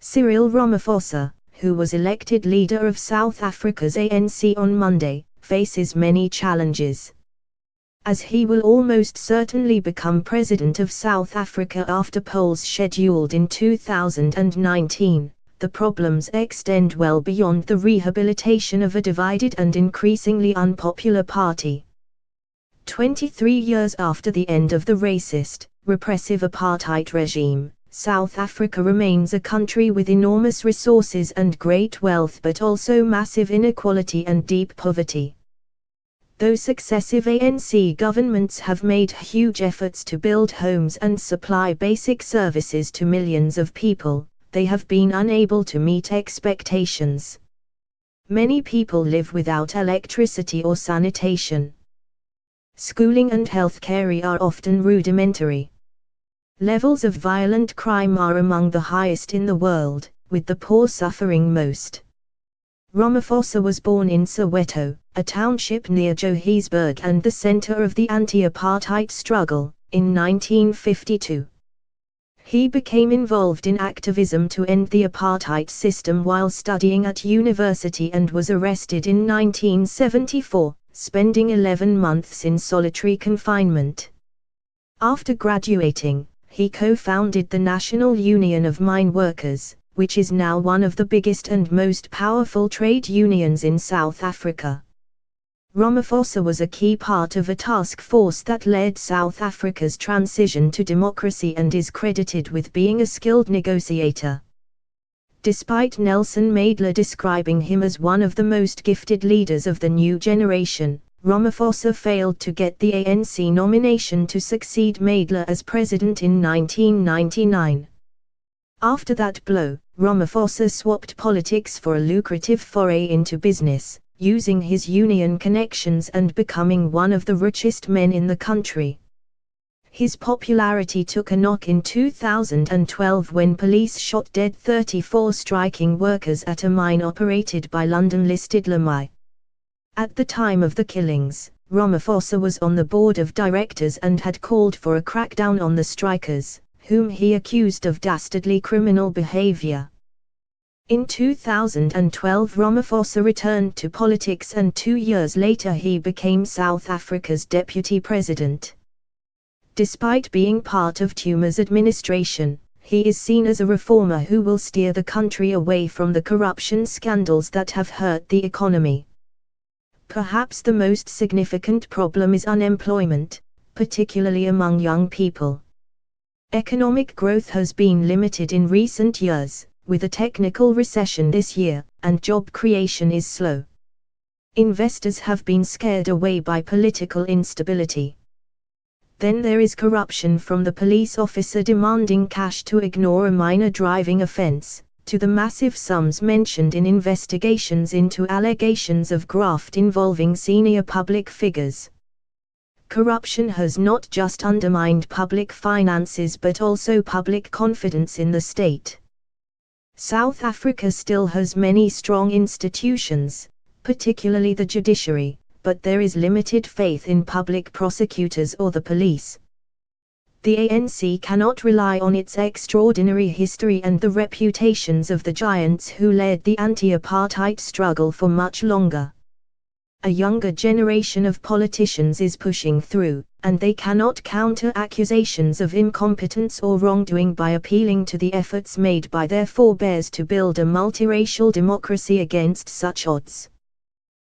Cyril Ramaphosa, who was elected leader of South Africa's ANC on Monday, faces many challenges. As he will almost certainly become president of South Africa after polls scheduled in 2019, the problems extend well beyond the rehabilitation of a divided and increasingly unpopular party. 23 years after the end of the racist, repressive apartheid regime, South Africa remains a country with enormous resources and great wealth, but also massive inequality and deep poverty. Though successive ANC governments have made huge efforts to build homes and supply basic services to millions of people, they have been unable to meet expectations. Many people live without electricity or sanitation. Schooling and healthcare are often rudimentary. Levels of violent crime are among the highest in the world, with the poor suffering most. Ramaphosa was born in Soweto, a township near Johannesburg and the center of the anti-apartheid struggle, in 1952. He became involved in activism to end the apartheid system while studying at university and was arrested in 1974, spending 11 months in solitary confinement. After graduating, he co-founded the National Union of Mine Workers, which is now one of the biggest and most powerful trade unions in South Africa. Ramaphosa was a key part of a task force that led South Africa's transition to democracy and is credited with being a skilled negotiator. Despite Nelson Mandela describing him as one of the most gifted leaders of the new generation, Ramaphosa failed to get the ANC nomination to succeed Mandela as president in 1999. After that blow, Ramaphosa swapped politics for a lucrative foray into business, using his union connections and becoming one of the richest men in the country. His popularity took a knock in 2012 when police shot dead 34 striking workers at a mine operated by London-listed Lamai. At the time of the killings, Ramaphosa was on the board of directors and had called for a crackdown on the strikers, whom he accused of dastardly criminal behavior. In 2012 Ramaphosa returned to politics and 2 years later he became South Africa's deputy president. Despite being part of Zuma's administration, he is seen as a reformer who will steer the country away from the corruption scandals that have hurt the economy. Perhaps the most significant problem is unemployment, particularly among young people. Economic growth has been limited in recent years, with a technical recession this year, and job creation is slow. Investors have been scared away by political instability. Then there is corruption, from the police officer demanding cash to ignore a minor driving offense, to the massive sums mentioned in investigations into allegations of graft involving senior public figures. Corruption has not just undermined public finances but also public confidence in the state. South Africa still has many strong institutions, particularly the judiciary, but there is limited faith in public prosecutors or the police. The ANC cannot rely on its extraordinary history and the reputations of the giants who led the anti-apartheid struggle for much longer. A younger generation of politicians is pushing through, and they cannot counter accusations of incompetence or wrongdoing by appealing to the efforts made by their forebears to build a multiracial democracy against such odds.